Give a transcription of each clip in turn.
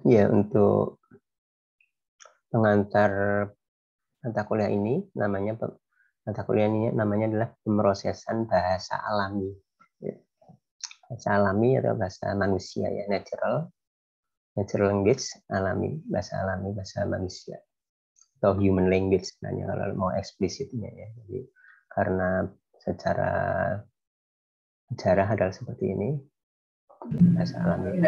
Ya, untuk pengantar mata kuliah ini namanya adalah pemrosesan bahasa alami. Bahasa alami atau bahasa manusia ya, natural language, bahasa manusia atau human language sebenarnya kalau mau eksplisitnya ya. Jadi karena secara sejarah adalah seperti ini, bahasa alami.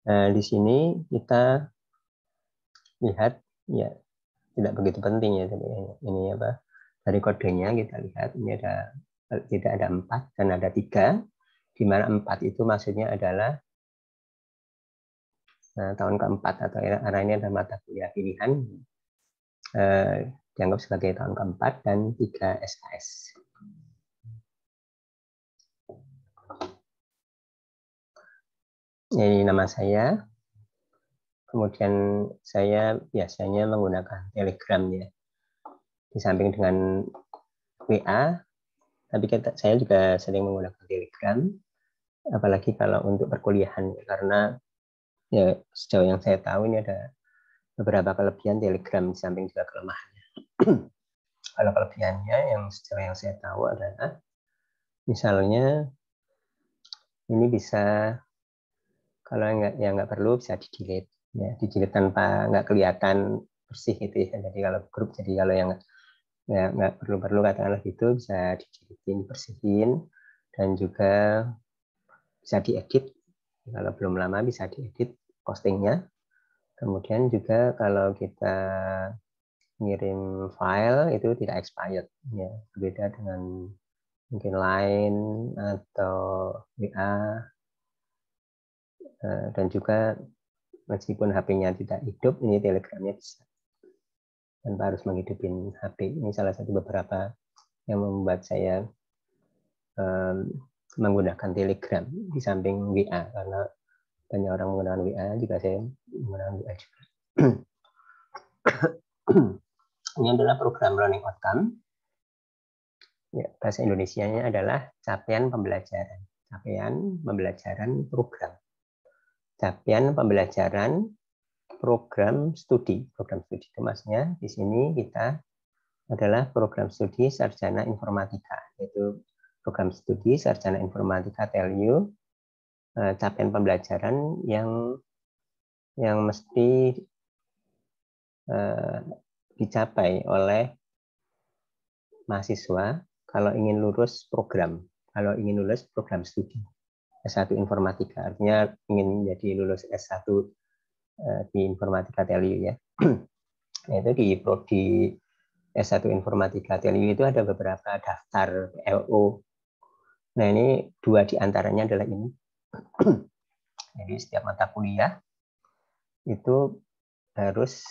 Nah, di sini kita lihat ya, tidak begitu penting ya, tapi ini apa, dari kodenya kita lihat ini tidak ada 4 dan ada 3, di mana 4 itu maksudnya adalah tahun keempat atau karena ini ada mata kuliah pilihan dianggap sebagai tahun keempat dan 3 SKS. Ini nama saya. Kemudian saya biasanya menggunakan Telegram ya. Di samping dengan WA, tapi saya juga sering menggunakan Telegram, apalagi kalau untuk perkuliahan, karena ya sejauh yang saya tahu ini ada beberapa kelebihan Telegram di samping juga kelemahannya. Kalau kelebihannya yang sejauh yang saya tahu adalah misalnya ini bisa, kalau nggak perlu bisa di-delete ya, di-delete tanpa nggak kelihatan bersih gitu ya. Jadi kalau grup, jadi kalau yang nggak perlu katakanlah gitu bisa di-delete, bersihin, dan juga bisa diedit. Kalau belum lama bisa diedit postingnya. Kemudian juga kalau kita ngirim file itu tidak expired ya, berbeda dengan mungkin Line atau WA. Dan juga meskipun HP-nya tidak hidup, ini Telegramnya bisa tanpa harus menghidupin HP. Ini salah satu beberapa yang membuat saya menggunakan Telegram di samping WA, karena banyak orang menggunakan WA, juga saya menggunakan WA juga. Ini adalah program learning outcome. Ya, bahasa Indonesianya adalah capaian pembelajaran. Capaian pembelajaran program. Capaian pembelajaran program studi. Program studi itu maksudnya di sini kita adalah program studi sarjana informatika, yaitu program studi sarjana informatika TELU, capaian pembelajaran yang mesti dicapai oleh mahasiswa kalau ingin lulus program studi S1 informatika, artinya ingin jadi lulus S1 di informatika TELU ya. Yaitu di prodi S1 informatika TELU itu ada beberapa daftar PLO. Nah, ini 2 di antaranya adalah ini. Jadi setiap mata kuliah itu harus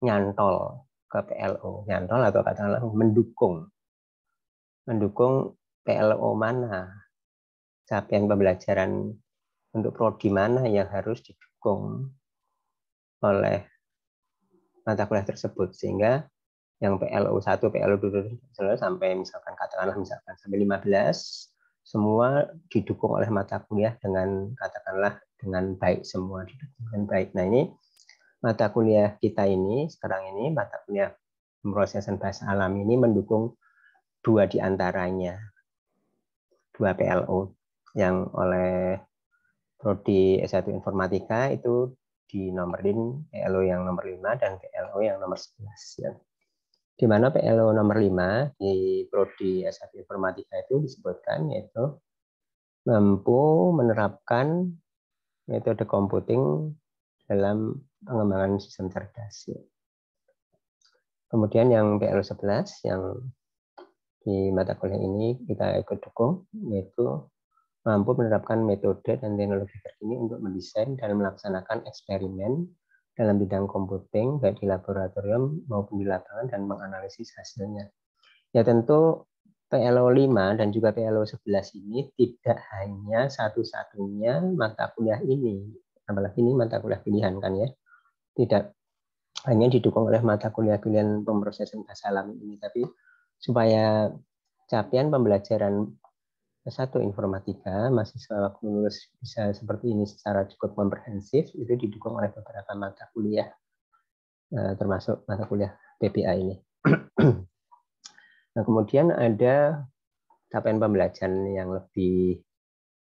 nyantol ke PLO, nyantol atau katakanlah mendukung PLO mana, capaian pembelajaran untuk prodi mana yang harus didukung oleh mata kuliah tersebut, sehingga yang PLO 1, PLO 2 sampai katakanlah sampai 15 semua didukung oleh mata kuliah dengan katakanlah dengan baik, semua didukung dengan baik. Nah, ini mata kuliah kita ini sekarang ini, mata kuliah pemrosesan bahasa alami ini mendukung 2 di antaranya, 2 PLO yang oleh prodi S1 informatika itu dinomorin PLO yang nomor 5 dan PLO yang nomor 11 ya. Di mana PLO nomor 5 di prodi S1 informatika itu disebutkan yaitu mampu menerapkan metode computing dalam pengembangan sistem cerdas. Kemudian yang PLO 11 yang di mata kuliah ini kita ikut dukung, yaitu mampu menerapkan metode dan teknologi terkini untuk mendesain dan melaksanakan eksperimen dalam bidang computing baik di laboratorium maupun di lapangan dan menganalisis hasilnya. Ya, tentu PLO 5 dan juga PLO 11 ini tidak hanya satu-satunya mata kuliah ini, apalagi ini mata kuliah pilihan kan ya, tidak hanya didukung oleh mata kuliah pilihan pemrosesan bahasa alami ini, tapi supaya capaian pembelajaran S1 informatika, mahasiswa waktu lulus bisa seperti ini secara cukup komprehensif, itu didukung oleh beberapa mata kuliah, termasuk mata kuliah PPA ini. Nah, kemudian ada capaian pembelajaran yang lebih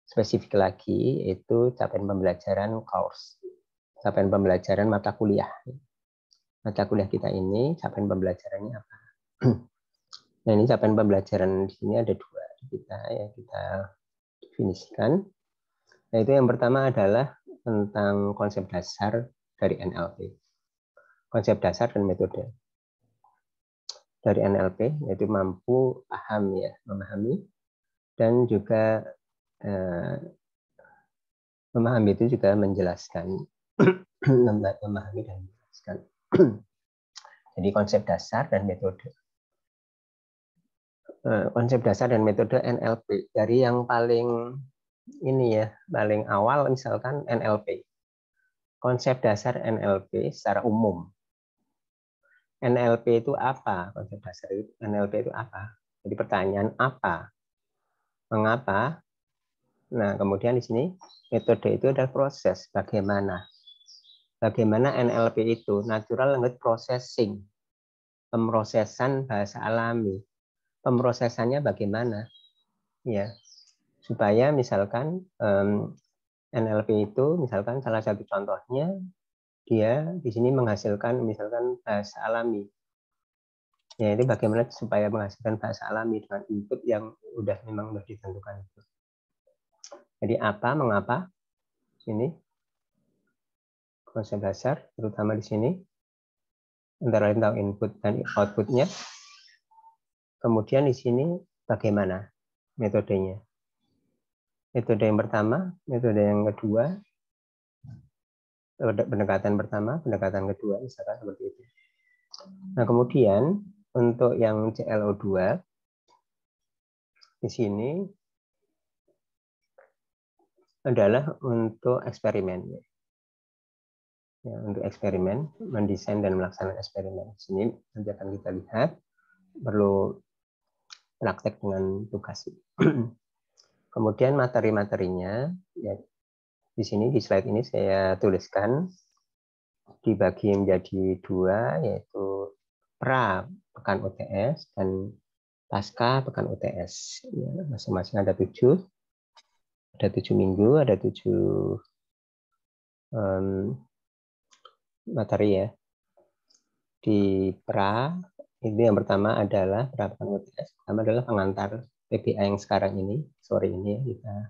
spesifik lagi, yaitu capaian pembelajaran course, capaian pembelajaran mata kuliah. Mata kuliah kita ini, capaian pembelajarannya apa? Nah, ini capaian pembelajaran di sini ada dua, kita definisikan. Nah, itu yang pertama adalah tentang konsep dasar dari NLP. Konsep dasar dan metode dari NLP, yaitu mampu paham ya, memahami, dan juga memahami itu juga menjelaskan, memahami dan menjelaskan. Jadi konsep dasar dan metode. Konsep dasar dan metode NLP dari yang paling ini ya, paling awal misalkan NLP. Konsep dasar NLP secara umum. NLP itu apa? Konsep dasar itu NLP itu apa? Jadi pertanyaan apa? Mengapa? Nah, kemudian di sini metode itu adalah proses bagaimana. Bagaimana NLP itu natural language processing. Pemrosesan bahasa alami. Pemrosesannya bagaimana? Ya, supaya misalkan NLP itu misalkan salah satu contohnya dia di sini menghasilkan misalkan bahasa alami. Ya, itu bagaimana supaya menghasilkan bahasa alami dengan input yang memang sudah ditentukan itu. Jadi apa, mengapa, ini konsep dasar, terutama di sini antara lain tahu input dan outputnya. Kemudian di sini bagaimana metodenya. Metode yang pertama, metode yang kedua, pendekatan pertama, pendekatan kedua, misalkan seperti itu. Nah, kemudian untuk yang CLO2 di sini adalah untuk eksperimen. Ya, untuk eksperimen, mendesain dan melaksanakan eksperimen. Di sini nanti akan kita lihat perlu praktek dengan tugas. Kemudian materi-materinya, ya, di sini di slide ini saya tuliskan dibagi menjadi dua, yaitu pra pekan UTS dan pasca pekan UTS. Ya, masing-masing ada 7 minggu, ada 7 materi ya. Di pra itu yang pertama adalah pra pekan UTS, pertama adalah pengantar PPA yang sekarang ini, sore ini kita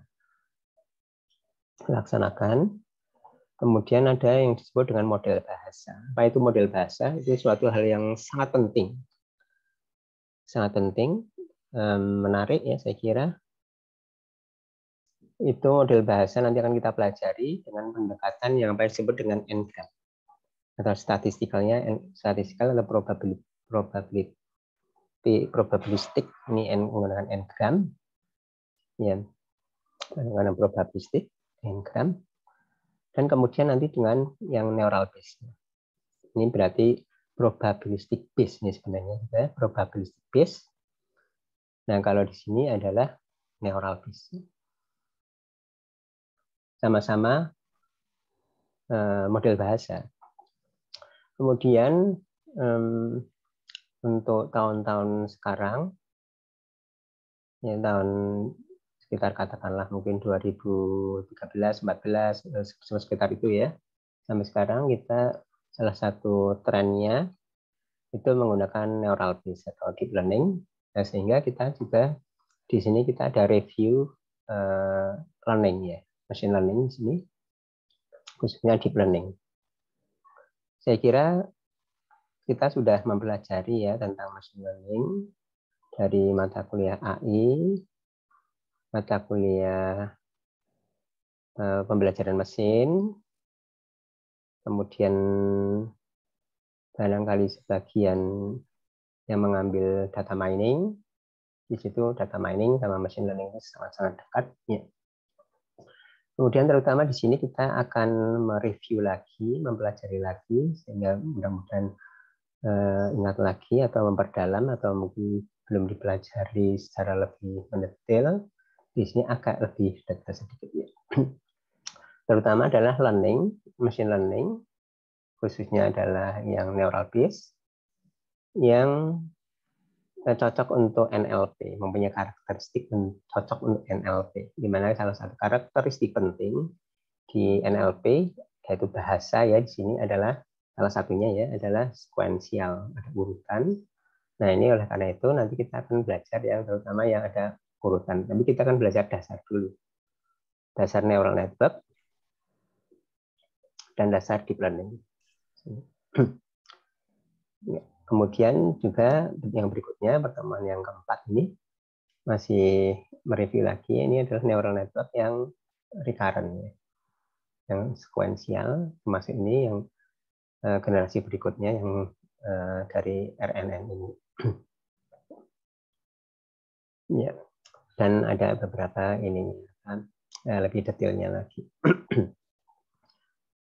laksanakan. Kemudian ada yang disebut dengan model bahasa. Apa itu model bahasa? Itu suatu hal yang sangat penting. Sangat penting, menarik ya saya kira. Itu model bahasa nanti akan kita pelajari dengan pendekatan yang apa disebut dengan N-gram. Atau statistikal atau probabilistik, ini menggunakan N-gram. Ya, menggunakan probabilistik, N-gram. Dan kemudian nanti dengan yang neural base. Ini berarti probabilistic base ini sebenarnya, ya, probabilistic base. Nah, kalau di sini adalah neural base. Sama-sama model bahasa. Kemudian untuk tahun-tahun sekarang, ya, tahun sekitar katakanlah mungkin 2013, 14, sekitar itu ya. Sampai sekarang kita salah satu trennya itu menggunakan neural base atau deep learning. Nah, sehingga kita juga di sini kita ada review learning ya, machine learning di sini, khususnya deep learning. Saya kira kita sudah mempelajari ya tentang machine learning dari mata kuliah AI, mata kuliah pembelajaran mesin, kemudian barangkali sebagian yang mengambil data mining. Di situ data mining sama machine learning itu sangat-sangat dekat. Ya. Kemudian terutama di sini kita akan mereview lagi, mempelajari lagi, sehingga mudah-mudahan ingat lagi atau memperdalam atau mungkin belum dipelajari secara lebih mendetail. di sini agak lebih detail sedikit ya. Terutama adalah machine learning, khususnya adalah yang neural base, yang cocok untuk NLP, mempunyai karakteristik cocok untuk NLP, di mana salah satu karakteristik penting di NLP yaitu bahasa ya di sini adalah salah satunya ya adalah sekuensial, ada urutan. Nah ini oleh karena itu nanti kita akan belajar ya terutama yang ada urutan. Tapi kita akan belajar dasar dulu, dasar neural network dan dasar deep learning. Kemudian juga yang berikutnya, pertemuan yang keempat ini masih mereview lagi, ini adalah neural network yang recurrent, ya. Yang sekuensial, termasuk ini yang generasi berikutnya yang dari RNN ini. Ya, dan ada beberapa ini lebih detailnya lagi.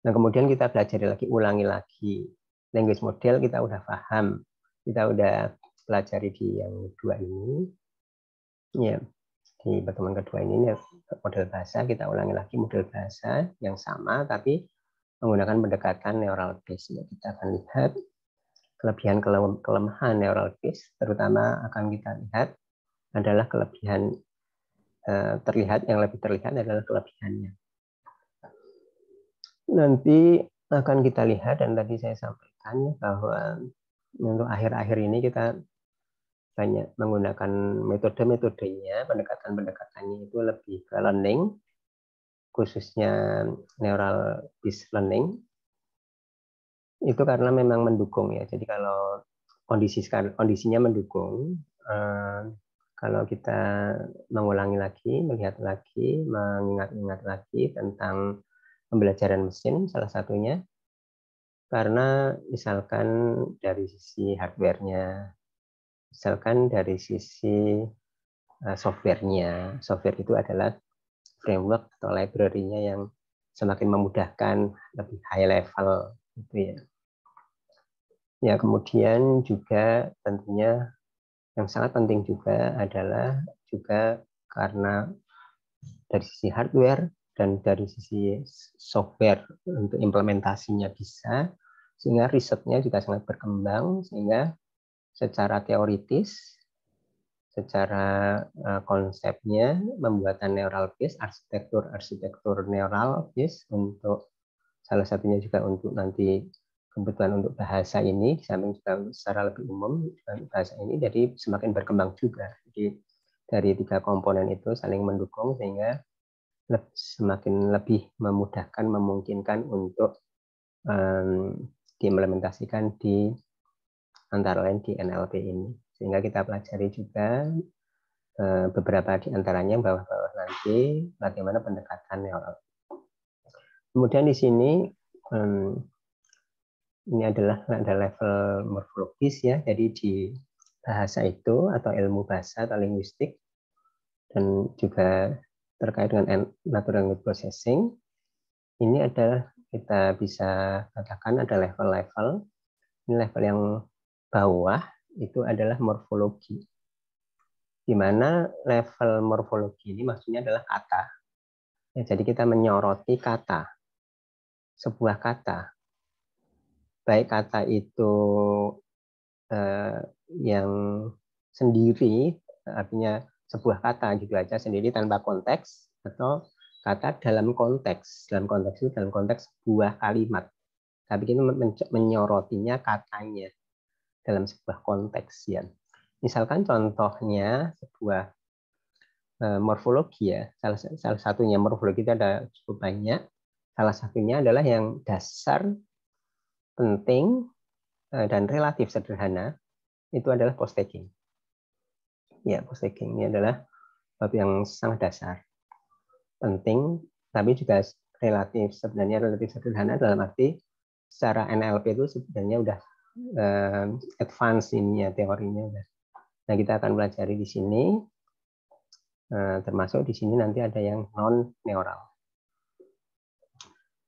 Nah, kemudian kita belajar lagi, ulangi lagi. Language model kita udah paham, kita udah pelajari di yang kedua ini. Ya, di pertemuan kedua ini model bahasa, kita ulangi lagi model bahasa yang sama, tapi menggunakan pendekatan neural base. Ya, kita akan lihat kelebihan kelemahan neural base, terutama akan kita lihat adalah kelebihan yang lebih terlihat adalah kelebihannya. Nanti akan kita lihat, dan tadi saya sampaikan ya, bahwa untuk akhir-akhir ini kita banyak menggunakan metode-metodenya, pendekatan-pendekatannya itu lebih ke learning, khususnya neural based learning. Itu karena memang mendukung ya. Jadi kalau kondisinya mendukung, kalau kita mengulangi lagi, melihat lagi, mengingat-ingat lagi tentang pembelajaran mesin salah satunya, karena misalkan dari sisi hardware-nya, misalkan dari sisi software-nya, software itu adalah framework atau library-nya yang semakin memudahkan, lebih high level gitu ya. Ya, kemudian juga tentunya yang sangat penting juga adalah juga karena dari sisi hardware dan dari sisi software untuk implementasinya bisa, sehingga risetnya juga sangat berkembang, sehingga secara teoritis, secara konsepnya, pembuatan neural base, arsitektur neural base untuk salah satunya juga untuk nanti kebutuhan untuk bahasa ini, di samping juga secara lebih umum bahasa ini, jadi semakin berkembang juga. Jadi dari 3 komponen itu saling mendukung sehingga semakin lebih memudahkan, memungkinkan untuk diimplementasikan di antara lain di NLP ini. Sehingga kita pelajari juga beberapa di antaranya bawah-bawah nanti bagaimana pendekatan neural. Kemudian di sini ini adalah ada level morfologis ya. Jadi di bahasa itu atau ilmu bahasa atau linguistik dan juga terkait dengan natural language processing, ini adalah kita bisa katakan ada level-level. Ini level yang bawah itu adalah morfologi. Di mana level morfologi ini maksudnya adalah kata. Ya, jadi kita menyoroti kata, sebuah kata. Baik kata itu yang sendiri, artinya sebuah kata gitu aja sendiri tanpa konteks, atau kata dalam konteks. Dalam konteks itu dalam konteks sebuah kalimat. Tapi kita menyorotinya katanya dalam sebuah konteks ya. Misalkan contohnya sebuah morfologi ya. Salah satunya morfologi itu ada cukup banyak. Salah satunya adalah yang dasar, penting, dan relatif sederhana. Itu adalah post tagging. Ya, post tagging ini adalah bab yang sangat dasar, penting, tapi juga relatif sederhana dalam arti secara NLP itu sebenarnya udah advance ini ya, teorinya udah. Nah, kita akan pelajari di sini, termasuk di sini nanti ada yang non neural.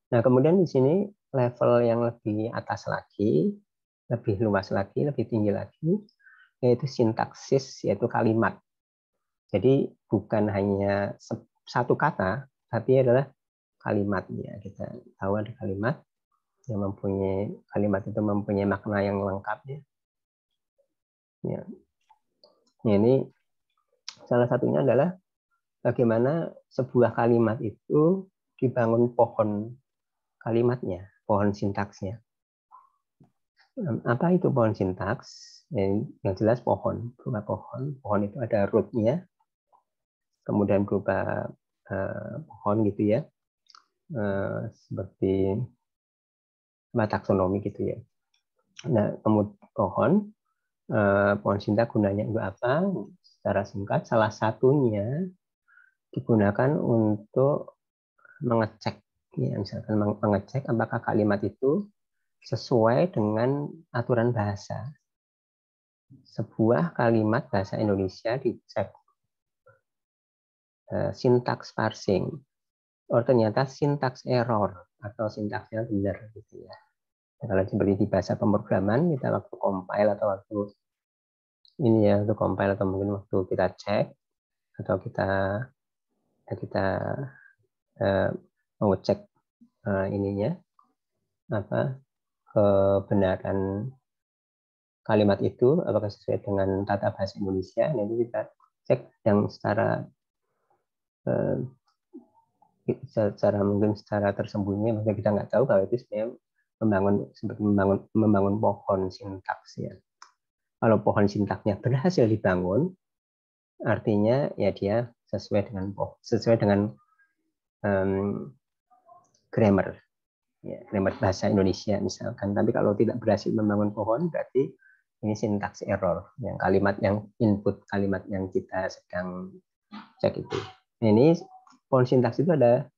Nah, kemudian di sini level yang lebih atas lagi, lebih luas lagi, lebih tinggi lagi, yaitu sintaksis, yaitu kalimat. Jadi bukan hanya satu kata, tapi adalah kalimatnya. Kita tahu ada kalimat yang mempunyai kalimat itu mempunyai makna yang lengkap ya. Ya. Ini salah satunya adalah bagaimana sebuah kalimat itu dibangun pohon kalimatnya, pohon sintaksnya. Apa itu pohon sintaks? Yang jelas pohon, berupa pohon. Pohon itu ada root-nya, kemudian berupa pohon gitu ya, seperti taksonomi gitu ya. Nah, kemudian pohon sintaks gunanya untuk apa? Secara singkat, salah satunya digunakan untuk mengecek, ya, misalkan mengecek apakah kalimat itu sesuai dengan aturan bahasa. Sebuah kalimat bahasa Indonesia dicek sintaks parsing. Oh, ternyata sintaks error atau sintaksnya benar gitu ya. Kalau seperti di bahasa pemrograman, kita waktu compile atau waktu ini ya, waktu compile atau mungkin waktu kita cek atau kita mengecek ininya apa kebenaran kalimat itu apakah sesuai dengan tata bahasa Indonesia. Nanti kita cek yang secara tersembunyi, maksudnya kita nggak tahu kalau itu sebenarnya membangun pohon sintaks ya. Kalau pohon sintaksnya berhasil dibangun, artinya ya dia sesuai dengan grammar, ya, grammar bahasa Indonesia misalkan. Tapi kalau tidak berhasil membangun pohon, berarti ini sintaks error. Yang kalimat yang input kalimat yang kita sedang cek itu. Ini pohon sintaks itu ada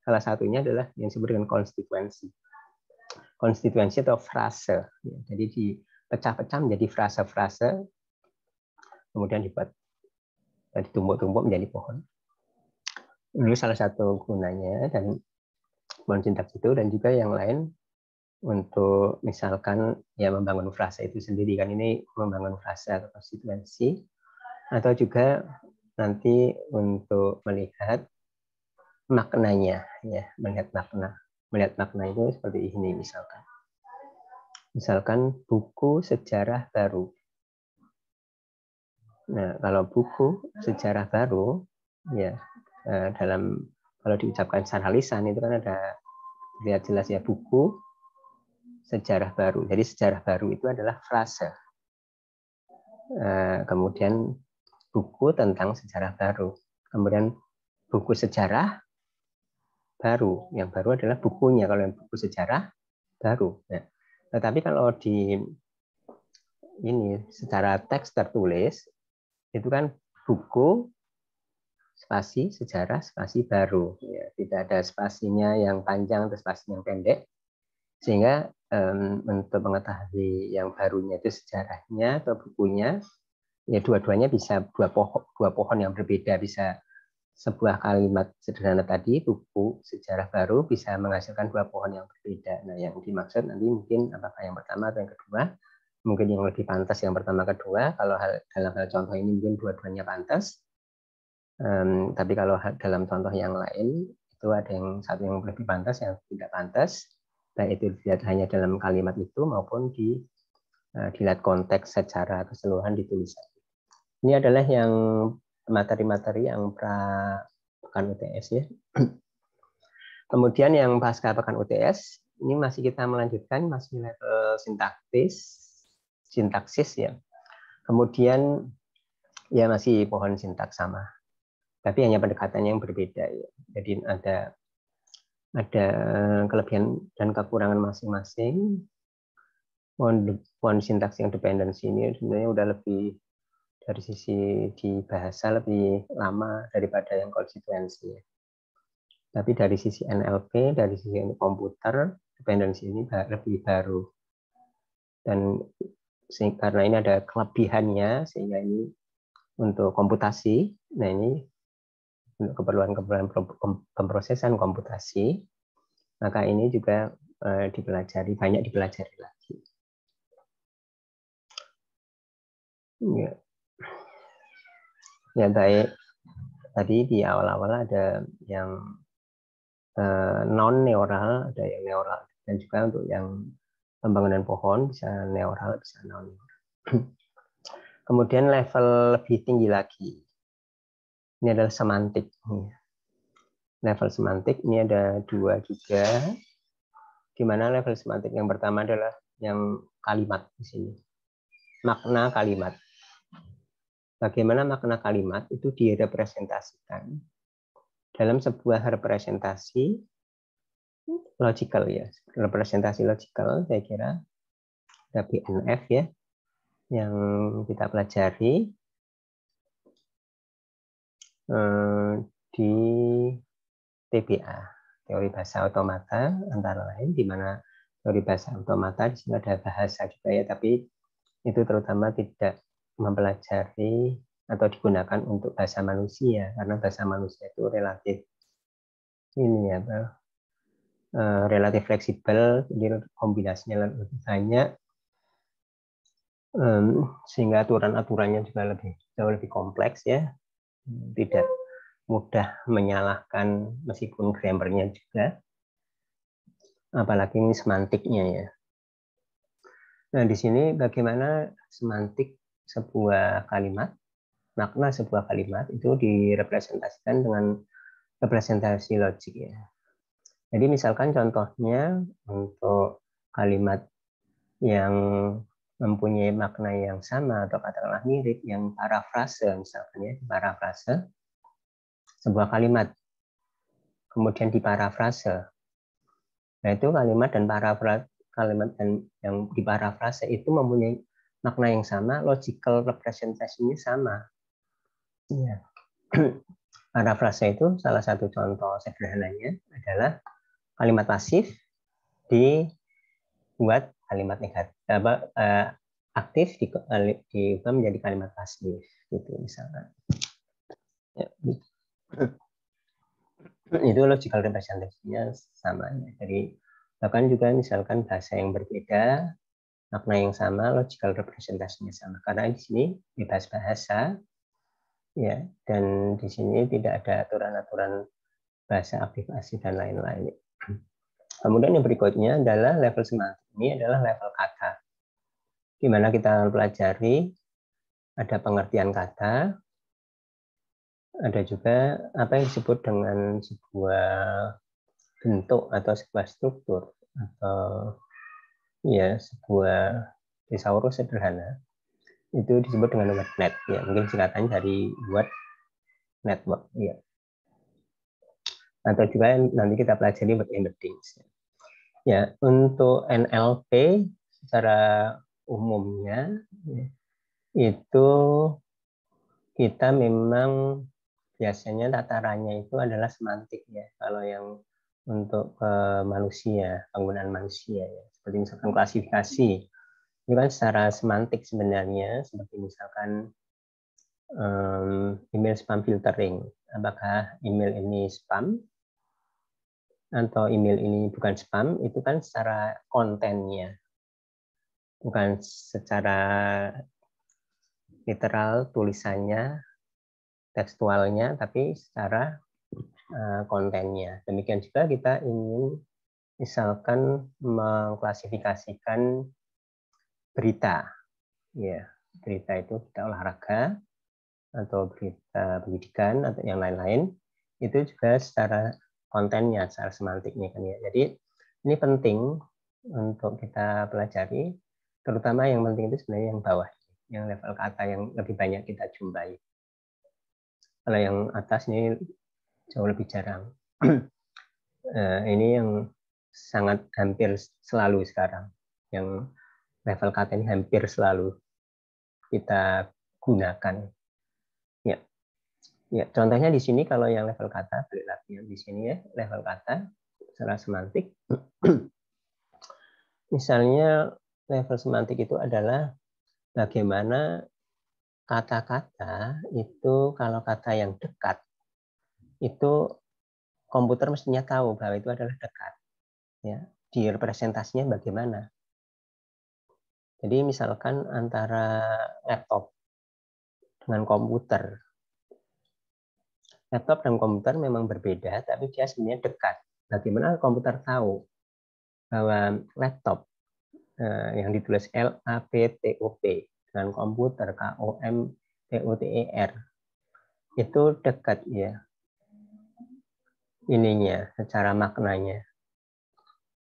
salah satunya adalah yang disebut dengan konstituensi. Konstituensi atau frase. Ya, jadi dipecah-pecah menjadi frase-frase, kemudian ditumbuk-tumbuk menjadi pohon. Ini salah satu gunanya dan pohon sintaks itu, dan juga yang lain untuk misalkan ya membangun frase itu sendiri, kan ini membangun frase atau konstituensi, atau juga nanti untuk melihat maknanya ya, melihat makna itu seperti ini misalkan buku sejarah baru. Nah, kalau buku sejarah baru ya kalau diucapkan secara lisan itu kan ada lihat jelas ya, buku sejarah baru. Jadi sejarah baru itu adalah frase. Kemudian buku tentang sejarah baru. Kemudian buku sejarah baru. Yang baru adalah bukunya. Kalau yang buku sejarah baru. Nah, tetapi kalau di ini secara teks tertulis itu kan buku spasi sejarah spasi baru. Ya, tidak ada spasinya yang panjang atau spasinya yang pendek. Sehingga untuk mengetahui yang barunya itu sejarahnya atau bukunya, ya dua-duanya bisa dua pohon yang berbeda. Bisa sebuah kalimat sederhana tadi, buku sejarah baru, bisa menghasilkan dua pohon yang berbeda. Nah, yang dimaksud nanti mungkin apakah yang pertama atau yang kedua. Mungkin yang lebih pantas yang pertama kedua. Kalau dalam hal contoh ini mungkin dua-duanya pantas. Tapi kalau dalam contoh yang lain itu ada yang satu yang lebih pantas, yang tidak pantas. Baik itu dilihat hanya dalam kalimat itu maupun dilihat konteks secara keseluruhan di tulisan. Ini adalah yang materi-materi yang pekan UTS ya. Kemudian yang pasca pekan UTS ini masih kita melanjutkan masih level sintaksis ya. Kemudian ya masih pohon sintaks sama. Tapi hanya pendekatannya yang berbeda ya. Jadi ada kelebihan dan kekurangan masing-masing. Pohon sintaks yang dependensi ini sebenarnya udah lebih dari sisi di bahasa lebih lama daripada yang konstituensi. Tapi dari sisi NLP, dari sisi komputer, dependensi ini lebih baru. Dan karena ini ada kelebihannya, sehingga ini untuk komputasi, nah ini untuk keperluan pemrosesan komputasi, maka ini juga banyak dipelajari lagi. Ya. Ya baik, tadi di awal-awal ada yang non neural, ada yang neural, dan juga untuk yang pembangunan pohon bisa neural, bisa non. Kemudian level lebih tinggi lagi, ini adalah semantik. Level semantik ini ada 2 juga, di mana level semantik yang pertama adalah yang kalimat di sini, makna kalimat. Bagaimana makna kalimat itu direpresentasikan dalam sebuah representasi logical ya, representasi logical. Saya kira ada BNF ya yang kita pelajari di TBA, teori bahasa otomata antara lain, di mana teori bahasa otomata di sini ada bahasa juga ya, tapi itu terutama tidak mempelajari atau digunakan untuk bahasa manusia, karena bahasa manusia itu relatif ini ya, relatif fleksibel, jadi kombinasinya lebih banyak, sehingga aturan-aturannya juga jauh lebih kompleks ya, tidak mudah menyalahkan meskipun grammarnya juga, apalagi ini semantiknya ya. Nah di sini bagaimana semantik sebuah kalimat, makna sebuah kalimat itu direpresentasikan dengan representasi logik ya. Jadi misalkan contohnya untuk kalimat yang mempunyai makna yang sama atau katakanlah mirip, yang parafrase misalkan ya, parafrase sebuah kalimat kemudian diparafrase. Nah itu kalimat dan yang diparafrase itu mempunyai makna yang sama, logical representasinya sama. Ya. Parafrase itu salah satu contoh sederhananya adalah kalimat pasif dibuat kalimat negatif, aktif diubah menjadi kalimat pasif gitu misalkan. Ya, gitu. Itu logical representasinya sama. Jadi bahkan juga misalkan bahasa yang berbeda, makna yang sama, logical representasinya sama. Karena di sini bebas bahasa, ya, dan di sini tidak ada aturan-aturan bahasa aktivasi dan lain-lain. Kemudian yang berikutnya adalah level semantik. Ini adalah level kata, di mana kita pelajari ada pengertian kata, ada juga apa yang disebut dengan sebuah bentuk atau sebuah struktur atau ya sebuah thesaurus sederhana. Itu disebut dengan word net ya, mungkin singkatannya dari word network ya. Atau juga nanti kita pelajari word embeddings. Ya, untuk NLP secara umumnya ya, itu kita memang biasanya tatarannya itu adalah semantik ya. Kalau yang untuk manusia, penggunaan manusia ya, seperti misalkan klasifikasi, itu kan secara semantik sebenarnya, seperti misalkan email spam filtering. Apakah email ini spam atau email ini bukan spam, itu kan secara kontennya, bukan secara literal tulisannya, tekstualnya, tapi secara kontennya. Demikian juga kita ingin misalkan mengklasifikasikan berita, ya berita itu berita olahraga atau berita pendidikan atau yang lain-lain, itu juga secara kontennya, secara semantiknya kan ya. Jadi ini penting untuk kita pelajari, terutama yang penting itu sebenarnya yang bawah, yang level kata yang lebih banyak kita jumpai. Kalau yang atas ini jauh lebih jarang. Ini yang sangat hampir selalu sekarang, yang level kata ini hampir selalu kita gunakan. Ya, ya. Contohnya di sini kalau yang level kata, balik lagi di sini ya, level kata secara semantik. Misalnya level semantik itu adalah bagaimana kata-kata itu, kalau kata yang dekat itu komputer mestinya tahu bahwa itu adalah dekat. Ya, di representasinya bagaimana? Jadi misalkan antara laptop dengan komputer, laptop dan komputer memang berbeda, tapi dia sebenarnya dekat. Bagaimana komputer tahu bahwa laptop yang ditulis LAPTOP dengan komputer KOMPUTER itu dekat ya ininya secara maknanya.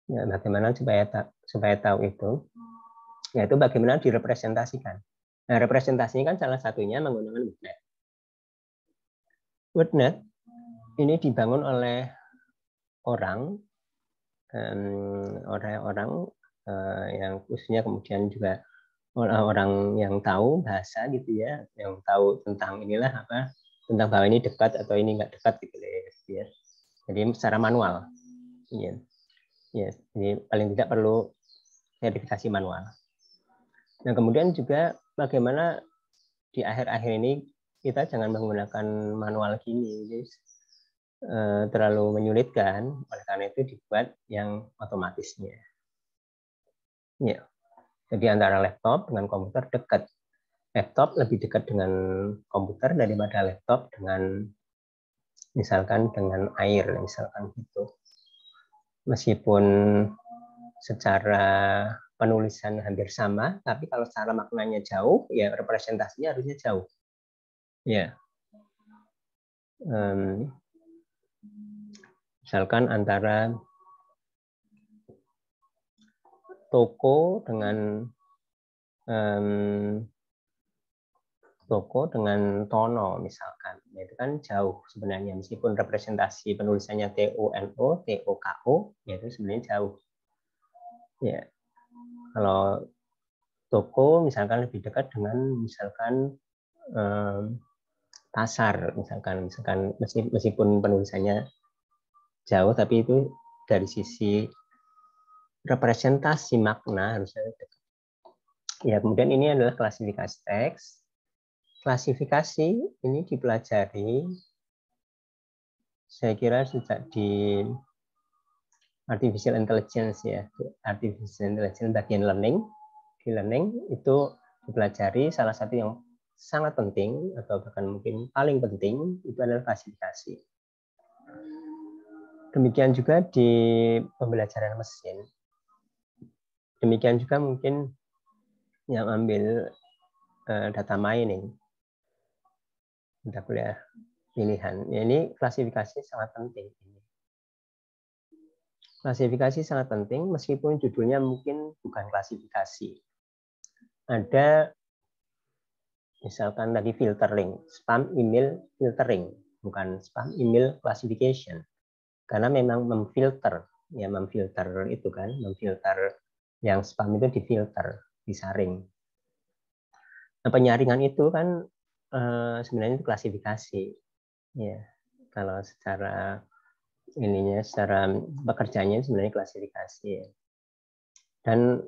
Ya, bagaimana supaya tahu itu? Yaitu bagaimana direpresentasikan. Nah, representasinya kan salah satunya menggunakan WordNet. WordNet ini dibangun oleh orang yang khususnya kemudian juga orang yang tahu bahasa gitu ya, yang tahu tentang inilah apa, tentang bahwa ini dekat atau ini nggak dekat gitu ya. Jadi secara manual. Ya. Ya, jadi paling tidak perlu verifikasi manual. Nah, kemudian juga bagaimana di akhir-akhir ini kita jangan menggunakan manual gini, guys. Terlalu menyulitkan, oleh karena itu dibuat yang otomatisnya. Ya. Jadi antara laptop dengan komputer dekat. Laptop lebih dekat dengan komputer daripada laptop dengan misalkan dengan air, misalkan gitu. Meskipun secara penulisan hampir sama, tapi kalau secara maknanya jauh, ya representasinya harusnya jauh. Ya, misalkan antara toko dengan tono misalkan, itu kan jauh sebenarnya meskipun representasi penulisannya TONO, TOKO, ya itu sebenarnya jauh. Ya, kalau toko misalkan lebih dekat dengan misalkan pasar misalkan meskipun penulisannya jauh tapi itu dari sisi representasi makna harusnya dekat. Ya, kemudian ini adalah klasifikasi teks. Klasifikasi ini dipelajari saya kira sejak di artificial intelligence ya, artificial intelligence bagian learning. Di learning itu dipelajari salah satu yang sangat penting atau bahkan mungkin paling penting itu adalah klasifikasi. Demikian juga di pembelajaran mesin. Demikian juga mungkin yang ambil data mining, mata kuliah pilihan. Ya, ini klasifikasi sangat penting. Klasifikasi sangat penting meskipun judulnya mungkin bukan klasifikasi. Ada misalkan tadi filtering, spam email filtering, bukan spam email classification. Karena memang memfilter, ya memfilter itu kan, memfilter yang spam itu difilter, disaring. Nah, penyaringan itu kan sebenarnya itu klasifikasi. Ya, kalau secara ininya, secara pekerjaannya sebenarnya klasifikasi. Ya. Dan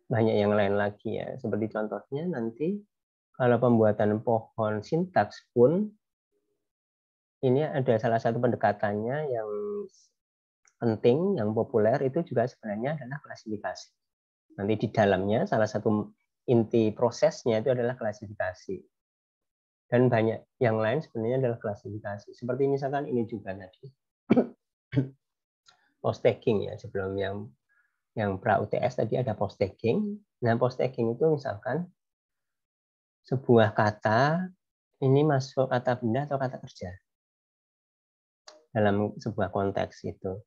banyak yang lain lagi ya. Seperti contohnya nanti kalau pembuatan pohon sintaks pun ini ada salah satu pendekatannya yang penting, yang populer itu juga sebenarnya adalah klasifikasi. Nanti di dalamnya salah satu inti prosesnya itu adalah klasifikasi. Dan banyak yang lain sebenarnya adalah klasifikasi. Seperti misalkan ini juga tadi. Post tagging ya, sebelum yang pra UTS tadi ada post tagging. Nah, post tagging itu misalkan sebuah kata ini masuk kata benda atau kata kerja dalam sebuah konteks itu.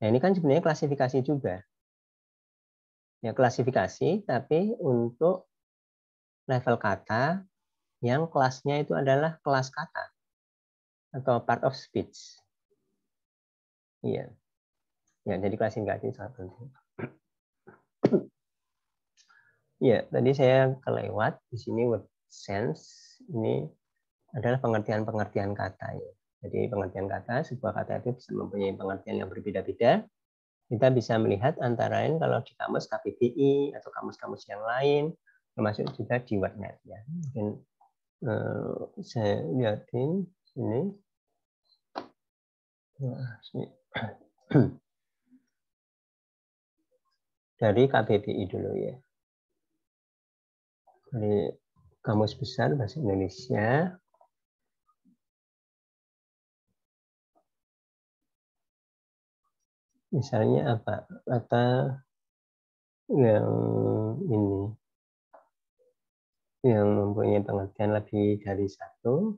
Nah, ini kan sebenarnya klasifikasi juga. Ya, klasifikasi tapi untuk level kata yang kelasnya itu adalah kelas kata atau part of speech. Iya. Ya, jadi klasifikasi sangat penting. Ya, tadi saya kelewat di sini word sense ini adalah pengertian-pengertian kata ya. Jadi pengertian kata, sebuah kata itu bisa mempunyai pengertian yang berbeda-beda. Kita bisa melihat antara lain kalau di kamus KBBI atau kamus-kamus yang lain, termasuk juga di WordNet ya. Mungkin saya lihatin ini. Dari KBBI dulu ya. Dari Kamus Besar Bahasa Indonesia. Misalnya apa? Kata yang ini, yang mempunyai pengertian lebih dari satu.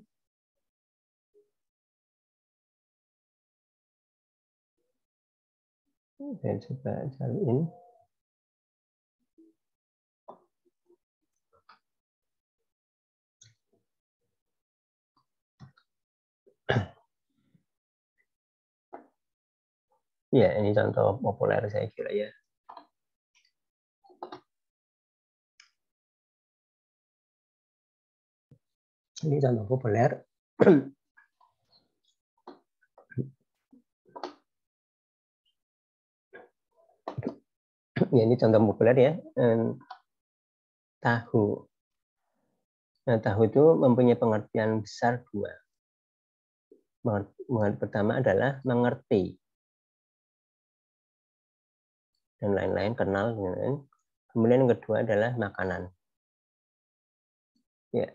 Saya coba cariin. Ya, ini contoh populer saya kira ya. Ini contoh populer. Ya, ini contoh populer ya. Tahu. Nah, tahu itu mempunyai pengertian besar dua. Pertama adalah mengerti. Dan lain-lain, kenal. Kemudian yang kedua adalah makanan. Ya.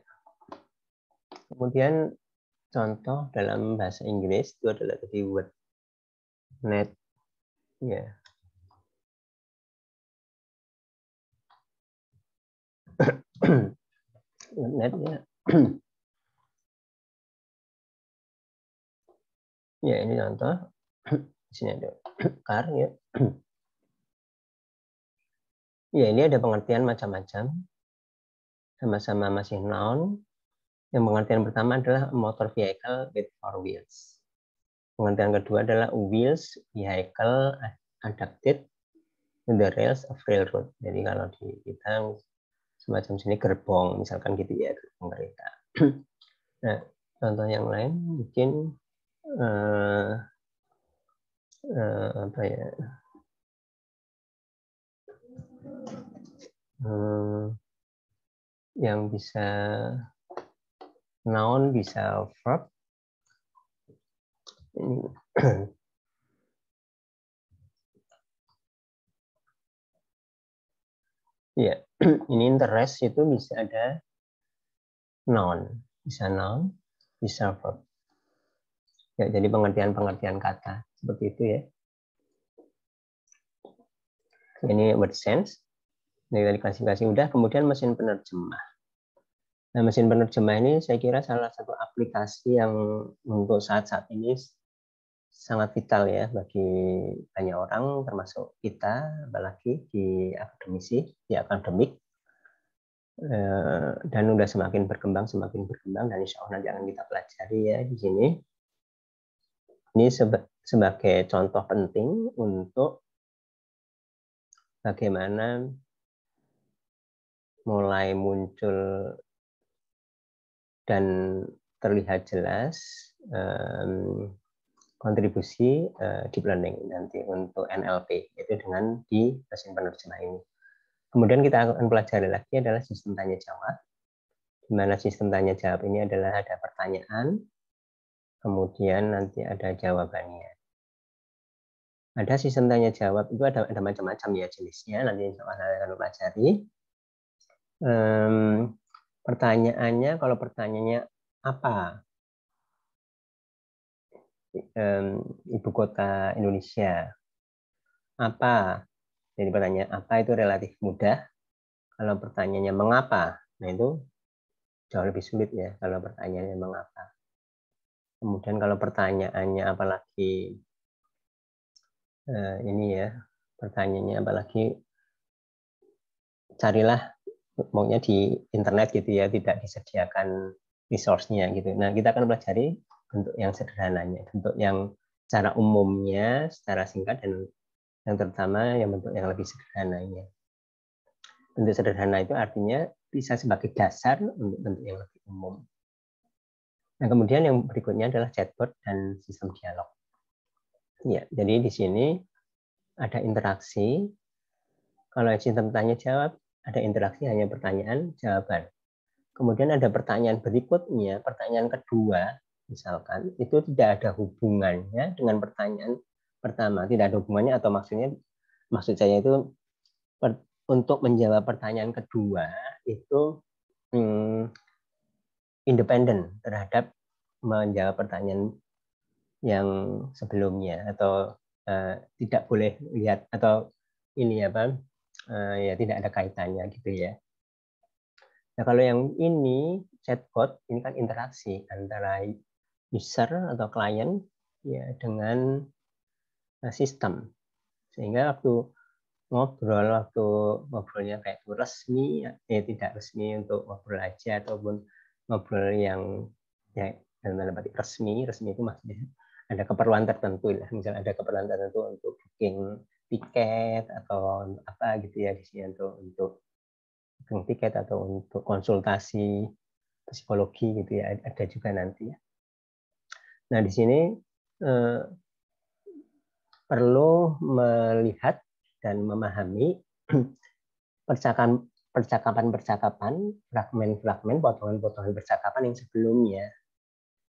Kemudian contoh dalam bahasa Inggris itu adalah tadi word net. Ya. Net ya. Ya, ini contoh. Di sini ada car ya. Ya, ini ada pengertian macam-macam. Sama-sama masih noun. Yang pengertian pertama adalah motor vehicle with four wheels. Pengertian kedua adalah wheels vehicle adapted to the rails of railroad. Jadi kalau di kita semacam sini gerbong, misalkan gitu ya, gerbong kereta. Nah, contoh yang lain mungkin apa ya? Yang bisa noun, bisa verb. Ini. Ya, ini interest itu bisa ada noun, bisa verb. Ya, jadi pengertian-pengertian kata seperti itu ya. Ini word sense. Dari klasifikasi udah, kemudian mesin penerjemah. Nah, mesin penerjemah ini saya kira salah satu aplikasi yang untuk saat-saat ini sangat vital ya bagi banyak orang, termasuk kita, apalagi di akademisi, di akademik. Dan udah semakin berkembang, dan insya Allah nanti akan kita pelajari ya di sini. Ini sebagai contoh penting untuk bagaimana mulai muncul dan terlihat jelas kontribusi deep learning nanti untuk NLP, yaitu dengan di mesin penerjemah ini. Kemudian kita akan pelajari lagi adalah sistem tanya jawab, di mana sistem tanya jawab ini adalah ada pertanyaan, kemudian nanti ada jawabannya. Ada sistem tanya jawab itu ada macam-macam ya jenisnya, nanti insya Allah saya akan pelajari. Pertanyaannya, kalau pertanyaannya apa ibu kota Indonesia, apa, jadi pertanyaan apa itu relatif mudah. Kalau pertanyaannya mengapa, nah itu jauh lebih sulit ya kalau pertanyaannya mengapa. Kemudian kalau pertanyaannya apalagi ini ya, pertanyaannya apalagi carilah maunya di internet gitu ya, tidak disediakan resource-nya gitu. Nah, kita akan pelajari bentuk yang sederhananya, bentuk yang secara umumnya, secara singkat, dan yang terutama yang bentuk yang lebih sederhananya. Bentuk sederhana itu artinya bisa sebagai dasar untuk bentuk yang lebih umum. Nah, kemudian yang berikutnya adalah chatbot dan sistem dialog. Ya, jadi di sini ada interaksi. Kalau sistem tanya jawab, ada interaksi hanya pertanyaan jawaban. Kemudian ada pertanyaan berikutnya, pertanyaan kedua, misalkan itu tidak ada hubungannya dengan pertanyaan pertama, tidak ada hubungannya, atau maksud saya itu untuk menjawab pertanyaan kedua itu independen terhadap menjawab pertanyaan yang sebelumnya, atau tidak boleh lihat atau ini apa ya tidak ada kaitannya gitu ya. Nah kalau yang ini chatbot ini kan interaksi antara user atau klien ya dengan sistem, sehingga waktu ngobrolnya kayak itu resmi ya tidak resmi untuk ngobrol aja ataupun ngobrol yang ya dalam tanda petik resmi itu maksudnya ada keperluan tertentu lah, misalnya ada keperluan tertentu untuk booking tiket atau apa gitu ya di sini untuk booking tiket atau untuk konsultasi psikologi gitu ya ada juga nanti ya. Nah di sini perlu melihat dan memahami percakapan, fragmen-fragmen, potongan-potongan percakapan yang sebelumnya.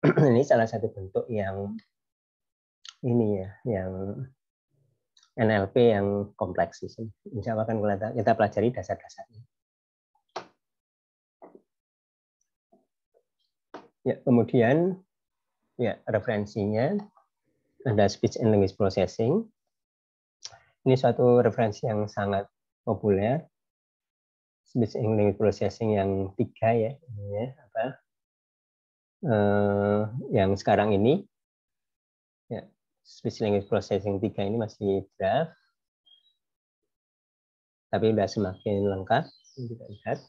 Ini salah satu bentuk yang ini ya, yang NLP yang kompleks sih. Insya Allah akan kita pelajari dasar-dasarnya. Ya, kemudian ya referensinya ada speech and language processing. Ini suatu referensi yang sangat populer. Speech and language processing yang 3 ya, ini ya apa? Yang sekarang ini ya, speech language processing 3 ini masih draft, tapi sudah semakin lengkap. Kita lihat.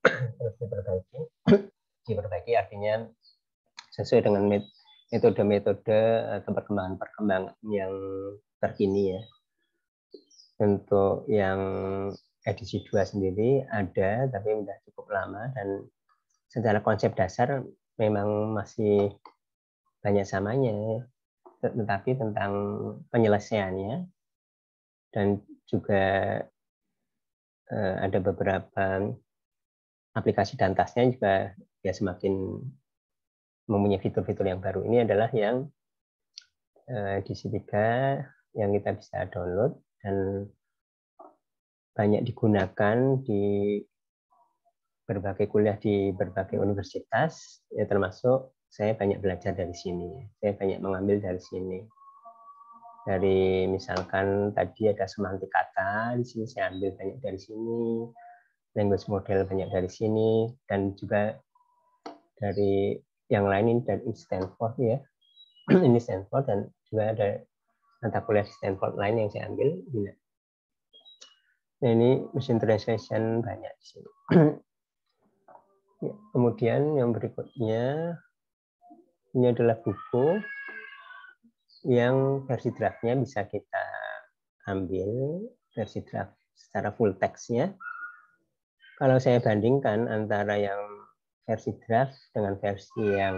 Terus diperbaiki artinya sesuai dengan metode-metode atau perkembangan yang terkini ya. Untuk yang edisi 2 sendiri ada, tapi sudah cukup lama dan secara konsep dasar memang masih banyak samanya, tetapi tentang penyelesaiannya dan juga ada beberapa aplikasi dan tasnya juga ya semakin mempunyai fitur-fitur yang baru. Ini adalah yang edisi 3 yang kita bisa download dan banyak digunakan di berbagai kuliah di berbagai universitas, ya termasuk saya banyak belajar dari sini. Saya banyak mengambil dari sini. Dari misalkan tadi ada semantik kata, di sini saya ambil banyak dari sini, language model banyak dari sini, dan juga dari yang lain ini dari Stanford ya. Ini Stanford dan juga ada mata kuliah di Stanford lain yang saya ambil. Nah, ini machine translation banyak di sini. Ya, kemudian yang berikutnya ini adalah buku yang versi draftnya bisa kita ambil versi draft secara full text-nya. Kalau saya bandingkan antara yang versi draft dengan versi yang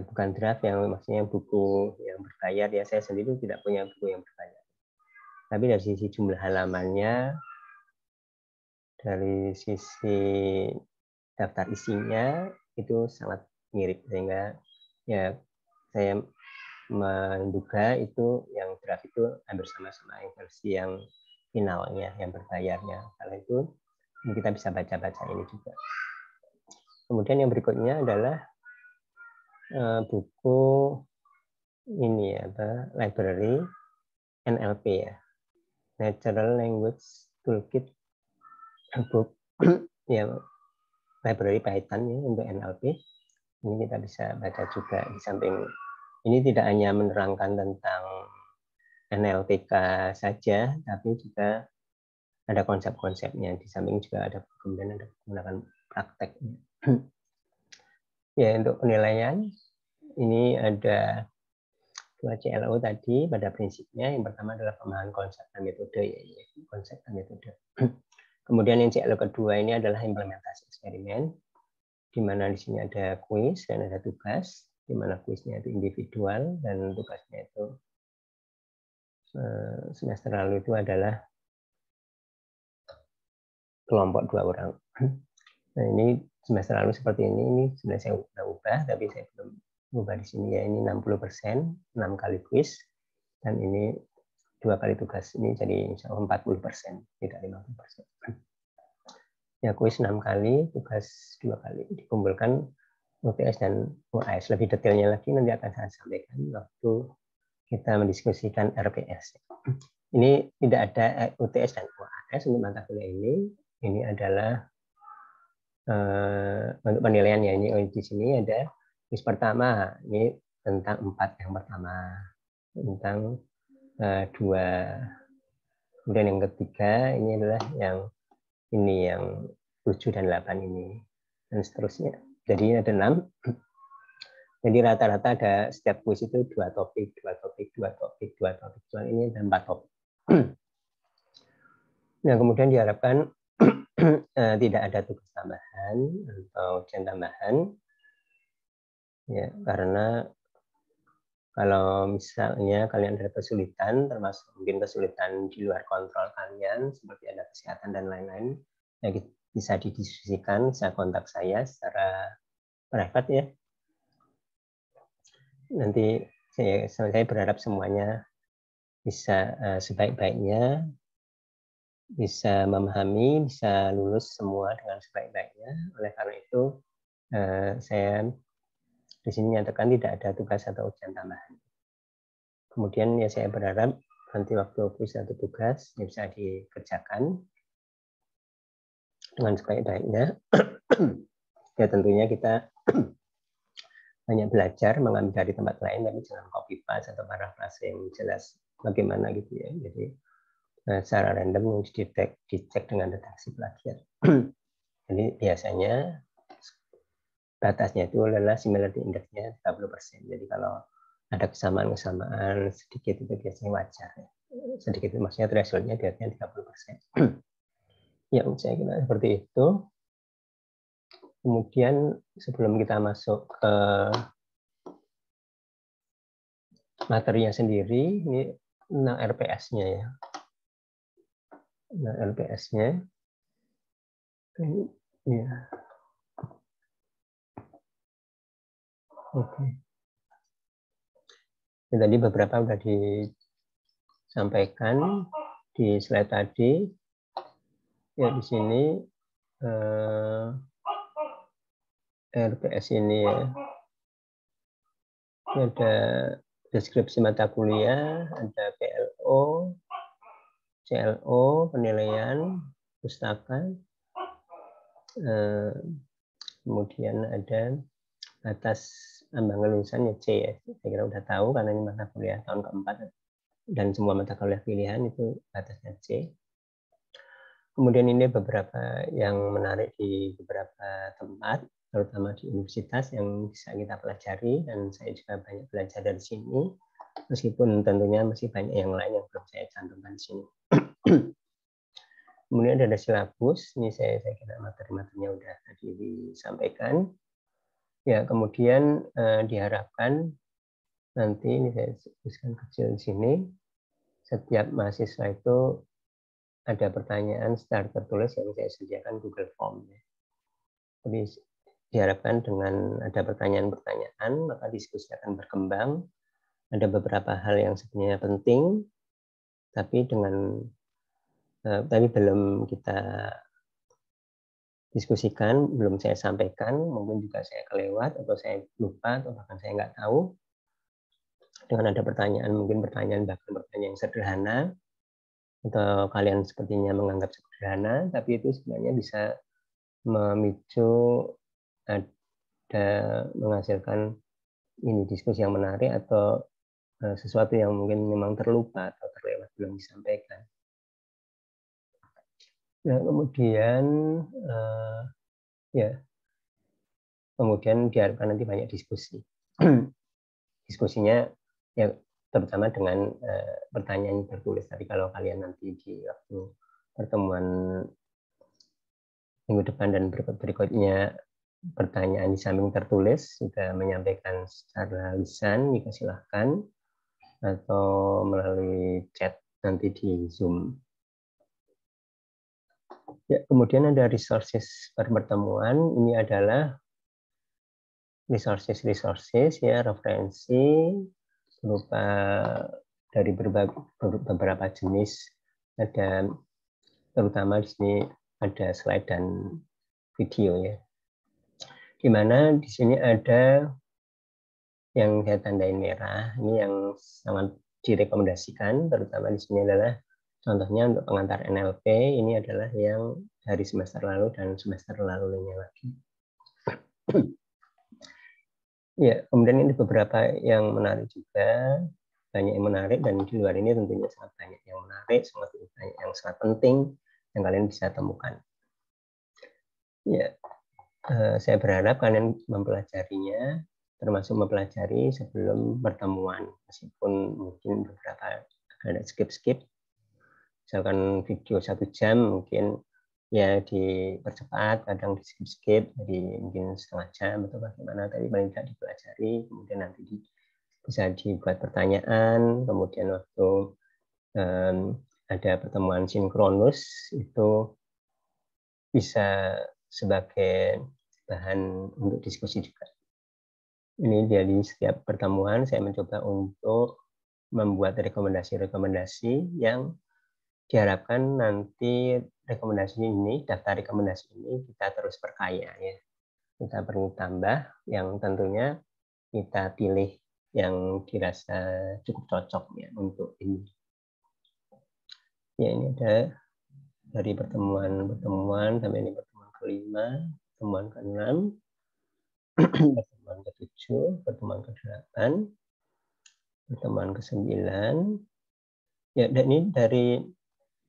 bukan draft, yang maksudnya buku yang berbayar ya, saya sendiri tidak punya buku yang berbayar. Tapi dari sisi jumlah halamannya, dari sisi daftar isinya itu sangat mirip, sehingga ya saya menduga itu yang draft itu hampir sama-sama yang versi yang finalnya, yang berbayarnya. Kalau itu kita bisa baca-baca ini juga. Kemudian yang berikutnya adalah buku ini ya, library NLP ya, Natural Language Toolkit book ya, library Python ya untuk NLP. Ini kita bisa baca juga. Di samping ini tidak hanya menerangkan tentang NLTK saja, tapi juga ada konsep-konsepnya. Di samping juga ada kemudian ada menggunakan prakteknya. Ya, untuk penilaian ini ada 2 CLO tadi pada prinsipnya. Yang pertama adalah pemahaman konsep dan metode ya, konsep dan metode. Kemudian yang CLO kedua ini adalah implementasi eksperimen, di mana di sini ada kuis dan ada tugas, di mana kuisnya itu individual dan tugasnya itu semester lalu itu adalah kelompok 2 orang. Nah ini semester lalu seperti ini sudah saya ubah, tapi saya belum ubah di sini ya, ini 60%, 6 kali kuis, dan ini 2 kali tugas, ini jadi 40%, tidak 50%. Ya kuis 6 kali, tugas 2 kali, dikumpulkan UTS dan UAS. Lebih detailnya lagi nanti akan saya sampaikan waktu kita mendiskusikan RPS. Ini tidak ada UTS dan UAS untuk mata kuliah ini. Ini adalah untuk penilaian ya. Ini di sini ada quiz pertama. Ini tentang 4 yang pertama, tentang 2. Kemudian yang ketiga ini adalah yang 7 dan 8 ini, dan seterusnya. Jadi ada 6. Jadi rata-rata ada setiap kuis itu 2 topik. Ini ada 4 topik. Nah, kemudian diharapkan tidak ada tugas tambahan atau ujian tambahan, ya, karena kalau misalnya kalian ada kesulitan, termasuk mungkin kesulitan di luar kontrol kalian, seperti ada kesehatan dan lain-lain, ya bisa didiskusikan, bisa kontak saya secara private ya. Nanti saya berharap semuanya bisa sebaik-baiknya, bisa memahami, bisa lulus semua dengan sebaik-baiknya. Oleh karena itu, saya di sini nyatakan tidak ada tugas atau ujian tambahan. Kemudian ya saya berharap nanti waktu kuis atau tugas ya bisa dikerjakan dengan sebaik-baiknya. Ya tentunya kita banyak belajar mengambil dari tempat lain, tapi jangan copy paste atau parafrase yang jelas bagaimana gitu ya. Jadi secara random dicek dengan redaksi plagiat. Jadi biasanya batasnya itu adalah similarity index-nya 30%. Jadi kalau ada kesamaan-kesamaan sedikit itu biasanya wajar. Sedikit maksudnya threshold-nya biasanya 30%. Ya, saya kira seperti itu. Kemudian sebelum kita masuk ke materinya sendiri, ini tentang RPS-nya ya. Nah, RPS-nya. Ya. Oke. Ya, tadi beberapa sudah disampaikan di slide tadi. Ya, di sini RPS ini ya. Ini ada deskripsi mata kuliah, ada PLO, CLO, penilaian, pustaka, kemudian ada batas ambang lulusan ya C ya. Saya kira udah tahu karena ini mata kuliah tahun keempat dan semua mata kuliah pilihan itu batasnya C. Kemudian ini beberapa yang menarik di beberapa tempat, terutama di universitas yang bisa kita pelajari, dan saya juga banyak belajar dari sini, meskipun tentunya masih banyak yang lain yang belum saya cantumkan di sini. Kemudian ada silabus, ini saya kira materi-materinya sudah tadi disampaikan. Ya, kemudian diharapkan nanti ini saya tuliskan kecil di sini, setiap mahasiswa itu ada pertanyaan secara tertulis yang saya sediakan Google Form. Jadi diharapkan dengan ada pertanyaan-pertanyaan, maka diskusi akan berkembang. Ada beberapa hal yang sebenarnya penting, tapi belum kita diskusikan, belum saya sampaikan, mungkin juga saya kelewat atau saya lupa atau bahkan saya nggak tahu. Dengan ada pertanyaan, mungkin bahkan pertanyaan yang sederhana, atau kalian sepertinya menganggap sederhana, tapi itu sebenarnya bisa memicu ada menghasilkan ini diskusi yang menarik atau sesuatu yang mungkin memang terlupa atau terlewat belum disampaikan. Nah, kemudian kemudian diharapkan nanti banyak diskusi. Diskusinya ya terutama dengan pertanyaan tertulis. Tapi kalau kalian nanti di waktu pertemuan minggu depan dan berikutnya pertanyaan di samping tertulis sudah menyampaikan secara lisan, jika silahkan, atau melalui chat nanti di Zoom. Ya, kemudian ada resources pertemuan. Ini adalah resources ya, referensi berupa dari beberapa jenis. Ada terutama di sini ada slide dan video ya. di mana di sini ada yang saya tandain merah. Ini yang sangat direkomendasikan, terutama di sini adalah contohnya untuk pengantar NLP, ini adalah yang dari semester lalu dan semester lalunya lagi. Ya, kemudian ini beberapa yang menarik juga, banyak yang menarik, dan di luar ini tentunya sangat banyak yang menarik, sangat banyak yang sangat penting yang kalian bisa temukan. Ya, saya berharap kalian mempelajarinya, termasuk mempelajari sebelum pertemuan, meskipun mungkin beberapa ada skip-skip, misalkan video 1 jam mungkin ya dipercepat, kadang di skip-skip, jadi mungkin setengah jam atau bagaimana, tapi paling tidak dipelajari, kemudian nanti bisa dibuat pertanyaan, kemudian waktu ada pertemuan sinkronus itu bisa sebagai bahan untuk diskusi juga. Ini dari setiap pertemuan saya mencoba untuk membuat rekomendasi-rekomendasi yang diharapkan nanti rekomendasi ini, daftar rekomendasi ini kita terus perkaya ya. Kita perlu tambah yang tentunya kita pilih yang dirasa cukup cocok ya untuk ini. Ya, ini ada dari pertemuan sampai ini pertemuan ke-5, pertemuan ke-6, pertemuan ke-7, pertemuan ke-8, pertemuan ke-9. Ya, dan ini dari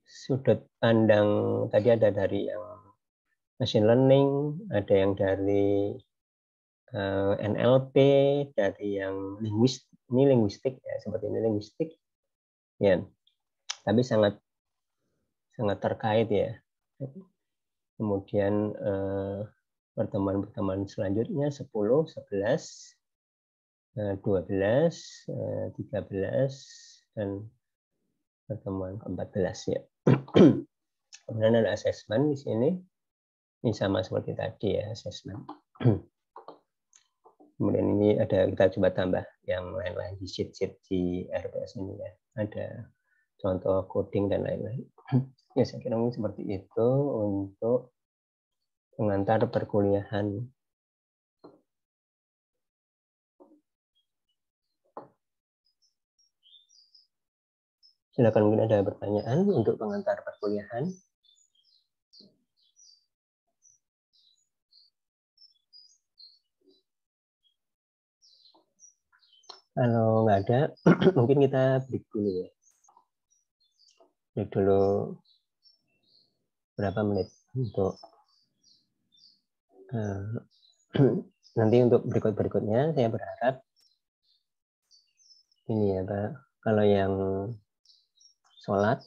sudut pandang tadi ada dari yang machine learning, ada yang dari NLP, dari yang linguistik, ini linguistik ya, seperti ini linguistik. Ya. Tapi sangat terkait ya. Kemudian pertemuan-pertemuan selanjutnya 10, 11, 12, 13, dan pertemuan ke-14 ya. Kemudian ada asesmen di sini. Ini sama seperti tadi ya, asesmen. Kemudian ini ada, kita coba tambah yang lain-lain di sheet-sheet di RPS ini ya. Ada contoh coding dan lain-lain. Ya, saya kira mungkin seperti itu untuk pengantar perkuliahan. Silakan, mungkin ada pertanyaan untuk pengantar perkuliahan. Kalau nggak ada, mungkin kita break dulu ya. Break dulu berapa menit untuk nanti untuk berikutnya saya berharap ini ya Pak, kalau yang sholat